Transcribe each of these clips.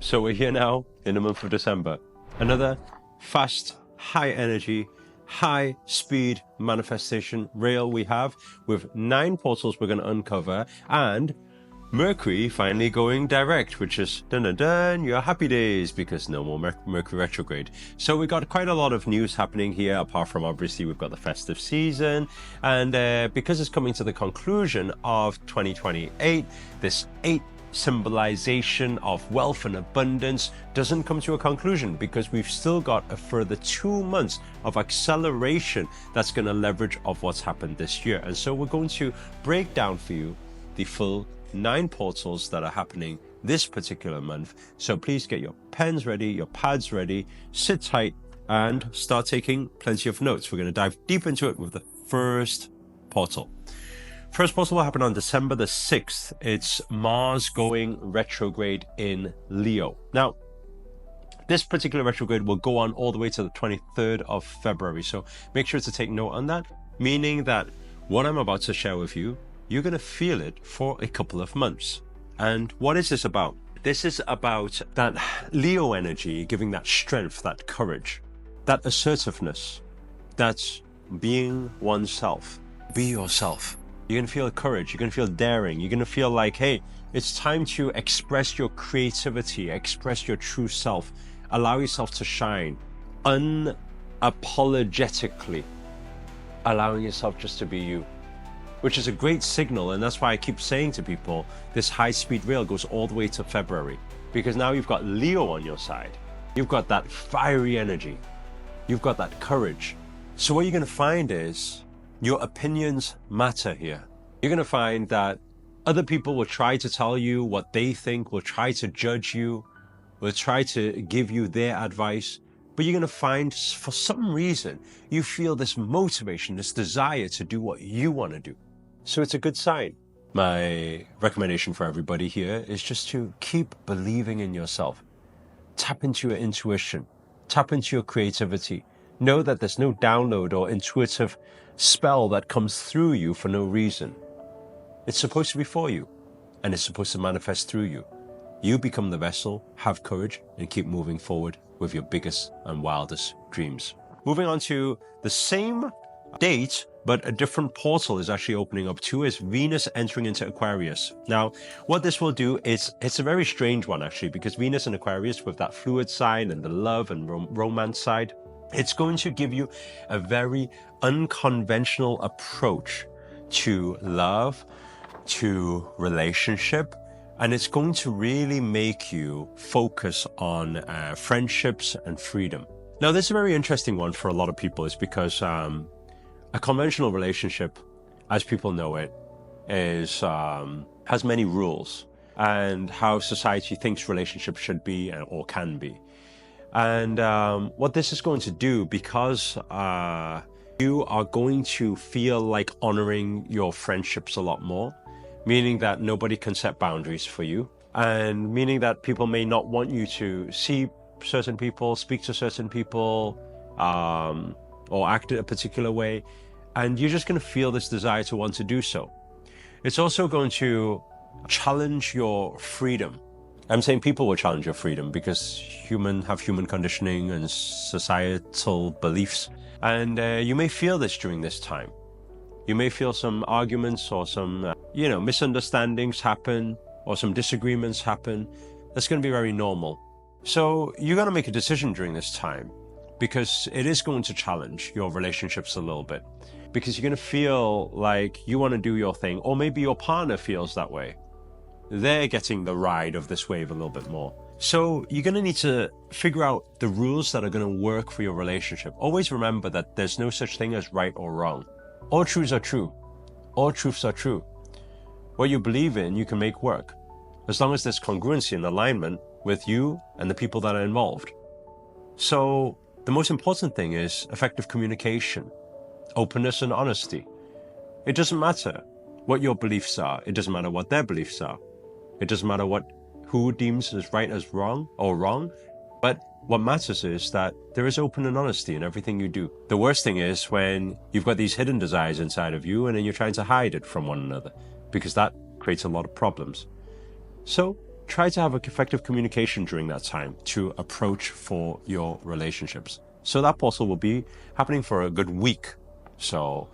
So we're here now in the month of December. Another fast, high energy, high speed manifestation rail we have with 9 portals we're going to uncover, and Mercury finally going direct, which is your happy days, because no more Mercury retrograde. So we got quite a lot of news happening here, apart from obviously we've got the festive season, and because it's coming to the conclusion of 2028, this 8 symbolization of wealth and abundance doesn't come to a conclusion, because we've still got a further 2 months of acceleration that's going to leverage off what's happened this year. And so we're going to break down for you the full 9 portals that are happening this particular month. So please get your pens ready, your pads ready, sit tight, and start taking plenty of notes. We're going to dive deep into it with the first portal. First portal will happen on December the 6th. It's Mars going retrograde in Leo. Now, this particular retrograde will go on all the way to the 23rd of February. So make sure to take note on that, meaning that what I'm about to share with you, you're going to feel it for a couple of months. And what is this about? This is about that Leo energy, giving that strength, that courage, that assertiveness, that's being oneself. Be yourself. You're going to feel courage. You're going to feel daring. You're going to feel like, hey, it's time to express your creativity, express your true self, allow yourself to shine unapologetically, allowing yourself just to be you, which is a great signal. And that's why I keep saying to people, this high-speed rail goes all the way to February, because now you've got Leo on your side. You've got that fiery energy. You've got that courage. So what you're going to find is your opinions matter here. You're going to find that other people will try to tell you what they think, will try to judge you, will try to give you their advice. But you're going to find, for some reason, you feel this motivation, this desire to do what you want to do. So it's a good sign. My recommendation for everybody here is just to keep believing in yourself. Tap into your intuition. Tap into your creativity. Know that there's no download or intuitive spell that comes through you for no reason. It's supposed to be for you, and it's supposed to manifest through you. You become the vessel, have courage, and keep moving forward with your biggest and wildest dreams. Moving on to the same date, but a different portal is actually opening up too, is Venus entering into Aquarius. Now, what this will do is, it's a very strange one actually, because Venus and Aquarius, with that fluid side and the love and romance side, it's going to give you a very unconventional approach to love, to relationship, and it's going to really make you focus on friendships and freedom. Now, this is a very interesting one for a lot of people, is because a conventional relationship, as people know it, is has many rules, and how society thinks relationships should be or can be. And what this is going to do, because you are going to feel like honoring your friendships a lot more, meaning that nobody can set boundaries for you, and meaning that people may not want you to see certain people, speak to certain people, or act in a particular way, and you're just going to feel this desire to want to do so. It's also going to challenge your freedom. I'm saying people will challenge your freedom, because have human conditioning and societal beliefs. And you may feel this during this time. You may feel some arguments or some, misunderstandings happen, or some disagreements happen. That's going to be very normal. So you're going to make a decision during this time, because it is going to challenge your relationships a little bit, because you're going to feel like you want to do your thing, or maybe your partner feels that way. They're getting the ride of this wave a little bit more. So you're going to need to figure out the rules that are going to work for your relationship. Always remember that there's no such thing as right or wrong. All truths are true. All truths are true. What you believe in, you can make work, as long as there's congruency and alignment with you and the people that are involved. So the most important thing is effective communication, openness and honesty. It doesn't matter what your beliefs are. It doesn't matter what their beliefs are. It doesn't matter who deems as right as wrong or wrong. But what matters is that there is open and honesty in everything you do. The worst thing is when you've got these hidden desires inside of you, and then you're trying to hide it from one another, because that creates a lot of problems. So try to have effective communication during that time to approach for your relationships. So that portal will be happening for a good week. So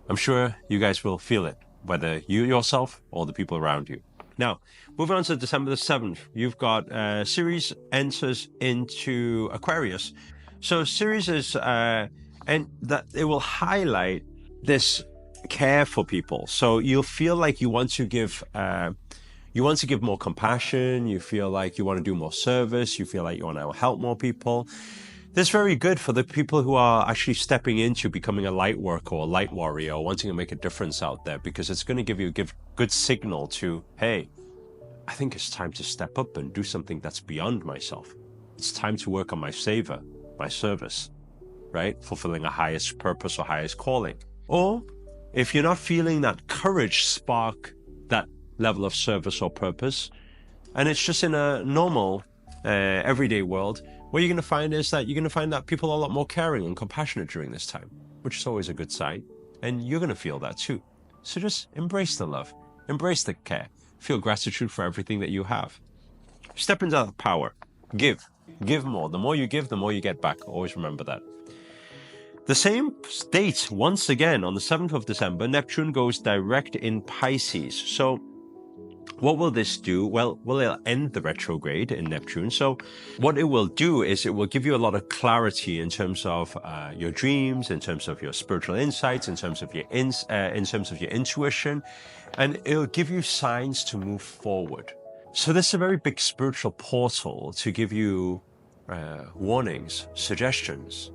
I'm sure you guys will feel it, whether you yourself or the people around you. Now, moving on to December the 7th, you've got Ceres enters into Aquarius. So Ceres is, and that it will highlight this care for people. So you'll feel like you want to give more compassion. You feel like you want to do more service. You feel like you want to help more people. This is very good for the people who are actually stepping into becoming a light worker or a light warrior or wanting to make a difference out there, because it's going to give good signal to, hey, I think it's time to step up and do something that's beyond myself. It's time to work on my savor, my service, right? Fulfilling a highest purpose or highest calling. Or if you're not feeling that courage spark that level of service or purpose, and it's just in a normal, everyday world, what you're going to find is that you're going to find that people are a lot more caring and compassionate during this time, which is always a good sign. And you're going to feel that too. So just embrace the love, embrace the care, feel gratitude for everything that you have. Step into that power. Give more. The more you give, the more you get back. Always remember that. The same date, once again, on the 7th of December, Neptune goes direct in Pisces. So what will this do? Well, it'll end the retrograde in Neptune. So what it will do is it will give you a lot of clarity in terms of your dreams, in terms of your spiritual insights, in terms of your intuition, and it'll give you signs to move forward. So this is a very big spiritual portal to give you warnings, suggestions,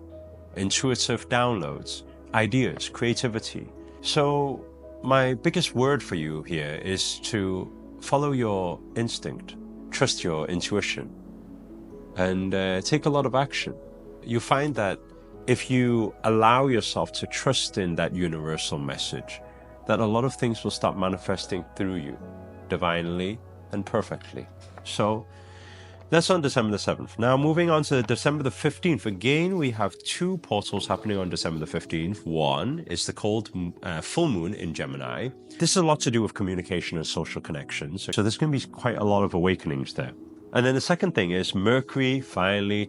intuitive downloads, ideas, creativity. So my biggest word for you here is to follow your instinct, trust your intuition, and take a lot of action. You find that if you allow yourself to trust in that universal message, that a lot of things will start manifesting through you, divinely and perfectly. So that's on December the 7th. Now, moving on to December the 15th. Again, we have two portals happening on December the 15th. One is the cold full moon in Gemini. This has a lot to do with communication and social connections. So there's going to be quite a lot of awakenings there. And then the second thing is Mercury finally,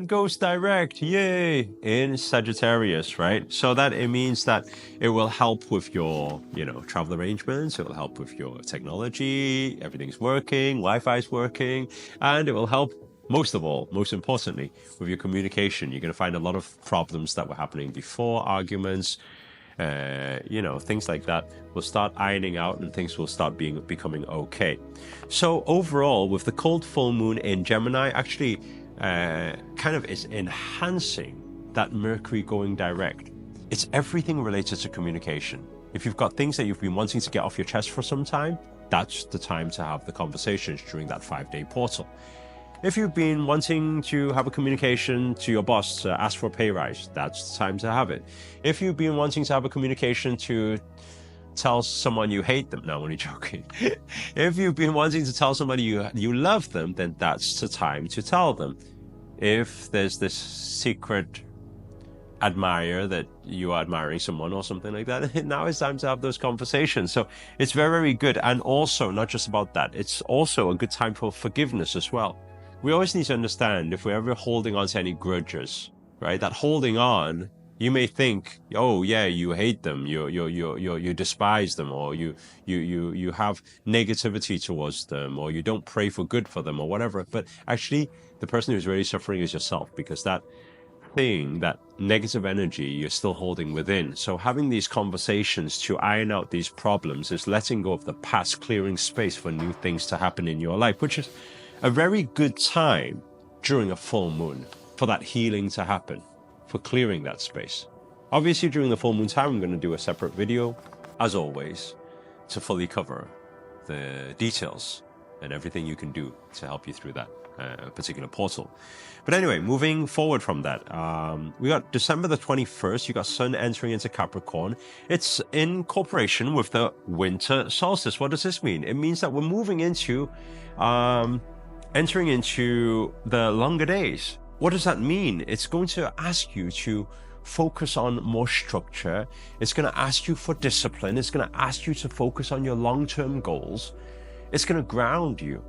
goes direct, yay, in Sagittarius, right? So that it means that it will help with your, travel arrangements. It will help with your technology. Everything's working, Wi-Fi's working, and it will help, most importantly, with your communication. You're going to find a lot of problems that were happening before, arguments, things like that will start ironing out and things will start becoming okay. So overall, with the cold full moon in Gemini, actually kind of is enhancing that Mercury going direct. It's everything related to communication. If you've got things that you've been wanting to get off your chest for some time, that's the time to have the conversations during that 5-day portal. If you've been wanting to have a communication to your boss to ask for a pay rise, that's the time to have it. If you've been wanting to have a communication to tell someone you hate them, no, I'm only joking. If you've been wanting to tell somebody you love them, then that's the time to tell them. If there's this secret admirer that you are admiring someone or something like that, now it's time to have those conversations. So it's very, very good. And also, not just about that, it's also a good time for forgiveness as well. We always need to understand, if we're ever holding on to any grudges, right? That holding on, you may think, oh yeah, you hate them, you despise them, or you have negativity towards them, or you don't pray for good for them, or whatever. But actually, the person who's really suffering is yourself, because that thing, that negative energy, you're still holding within. So having these conversations to iron out these problems is letting go of the past, clearing space for new things to happen in your life, which is a very good time during a full moon for that healing to happen, for clearing that space. Obviously, during the full moon time, I'm going to do a separate video, as always, to fully cover the details and everything you can do to help you through that particular portal. But anyway, moving forward from that, we got December the 21st, you got Sun entering into Capricorn. It's in cooperation with the winter solstice. What does this mean? It means that we're moving into entering into the longer days. What does that mean? It's going to ask you to focus on more structure. It's going to ask you for discipline. It's going to ask you to focus on your long-term goals. It's going to ground you.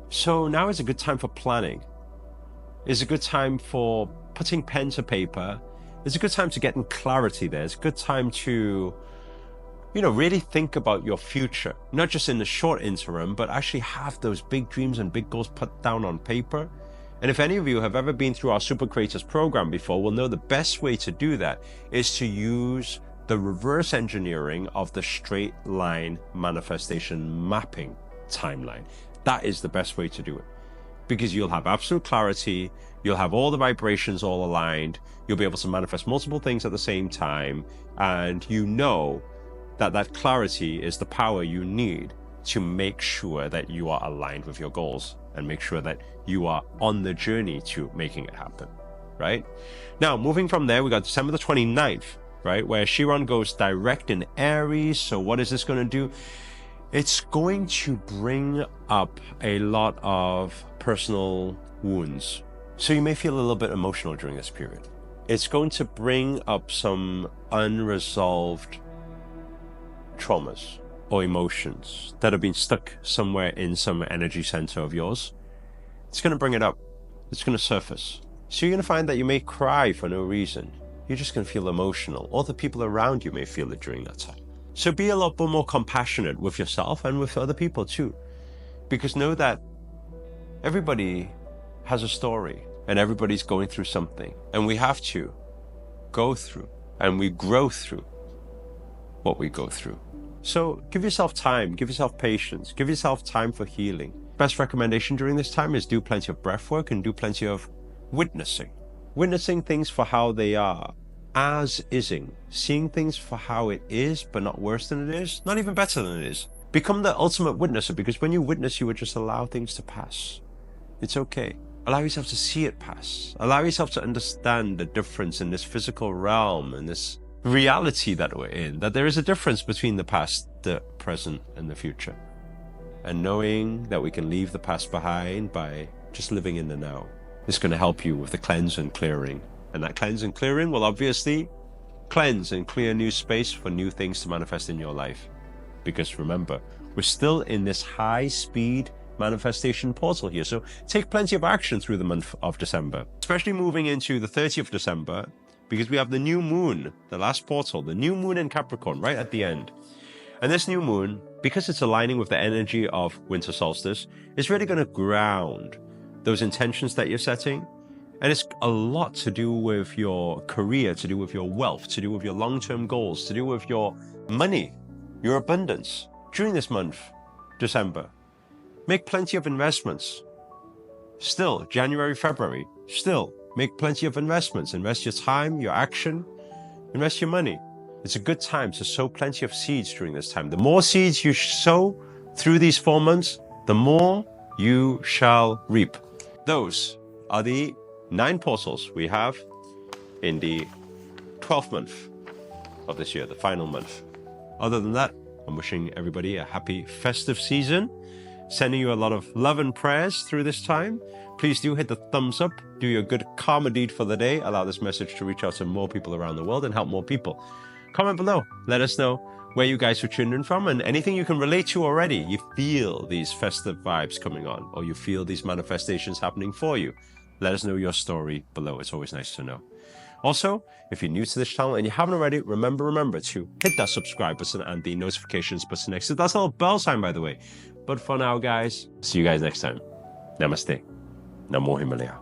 So now is a good time for planning. It's a good time for putting pen to paper. It's a good time to get in clarity there. It's a good time to, really think about your future, not just in the short interim, but actually have those big dreams and big goals put down on paper. And if any of you have ever been through our Super Creators program before, will know the best way to do that is to use the reverse engineering of the straight line manifestation mapping timeline. That is the best way to do it, because you'll have absolute clarity. You'll have all the vibrations all aligned. You'll be able to manifest multiple things at the same time. And you know that clarity is the power you need to make sure that you are aligned with your goals and make sure that you are on the journey to making it happen, right? Now, moving from there, we got December the 29th, right? Where Chiron goes direct in Aries. So what is this going to do? It's going to bring up a lot of personal wounds. So you may feel a little bit emotional during this period. It's going to bring up some unresolved traumas or emotions that have been stuck somewhere in some energy center of yours. It's going to bring it up. It's going to surface. So you're going to find that you may cry for no reason. You're just going to feel emotional. Or the people around you may feel it during that time. So be a lot more compassionate with yourself and with other people too. Because know that everybody has a story and everybody's going through something. And we have to go through and we grow through what we go through. So give yourself time, give yourself patience, give yourself time for healing. Best recommendation during this time is do plenty of breath work and do plenty of witnessing. Witnessing things for how they are, as ising, seeing things for how it is, but not worse than it is, not even better than it is. Become the ultimate witnesser, because when you witness, you would just allow things to pass. It's okay. Allow yourself to see it pass. Allow yourself to understand the difference in this physical realm and this reality that we're in, that there is a difference between the past, the present, and the future. And knowing that we can leave the past behind by just living in the now is going to help you with the cleanse and clearing. And that cleanse and clearing will obviously cleanse and clear new space for new things to manifest in your life. Because remember, we're still in this high-speed manifestation portal here. So take plenty of action through the month of December, especially moving into the 30th of December, because we have the new moon, the last portal, the new moon in Capricorn right at the end. And this new moon, because it's aligning with the energy of winter solstice, is really going to ground those intentions that you're setting. And it's a lot to do with your career, to do with your wealth, to do with your long-term goals, to do with your money, your abundance. During this month, December, make plenty of investments. Still, January, February, still make plenty of investments. Invest your time, your action, invest your money. It's a good time to sow plenty of seeds during this time. The more seeds you sow through these 4 months, the more you shall reap. Those are the 9 portals we have in the 12th month of this year, the final month. Other than that, I'm wishing everybody a happy festive season, sending you a lot of love and prayers through this time. Please do hit the thumbs up, do your good karma deed for the day, allow this message to reach out to more people around the world and help more people. Comment below, let us know where you guys are tuned in from and anything you can relate to already. You feel these festive vibes coming on, or you feel these manifestations happening for you. Let us know your story below. It's always nice to know. Also, if you're new to this channel and you haven't already, remember to hit that subscribe button and the notifications button next to that's a little bell sign, by the way. But for now, guys, see you guys next time. Namaste. Namo Himalaya.